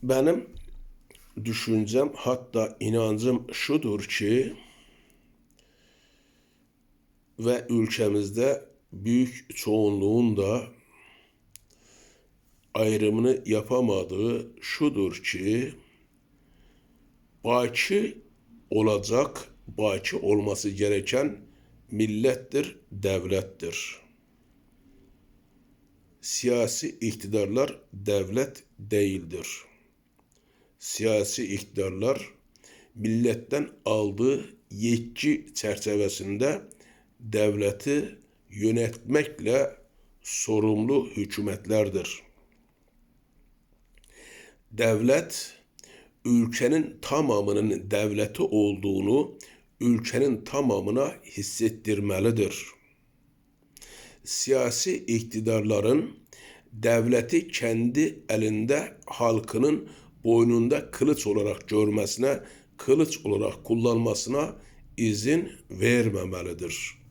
Benim düşüncem, hatta inancım şudur ki ve ülkemizde büyük çoğunluğun da ayrımını yapamadığı şudur ki baki olacak, baki olması gereken millettir, devlettir. Siyasi iktidarlar devlet değildir. Siyasi iktidarlar milletten aldığı yetki çerçevesinde devleti yönetmekle sorumlu hükümetlerdir. Devlet, ülkenin tamamının devleti olduğunu ülkenin tamamına hissettirmelidir. Siyasi iktidarların devleti kendi elinde halkının boynunda kılıç olarak görmesine, kılıç olarak kullanmasına izin vermemelidir.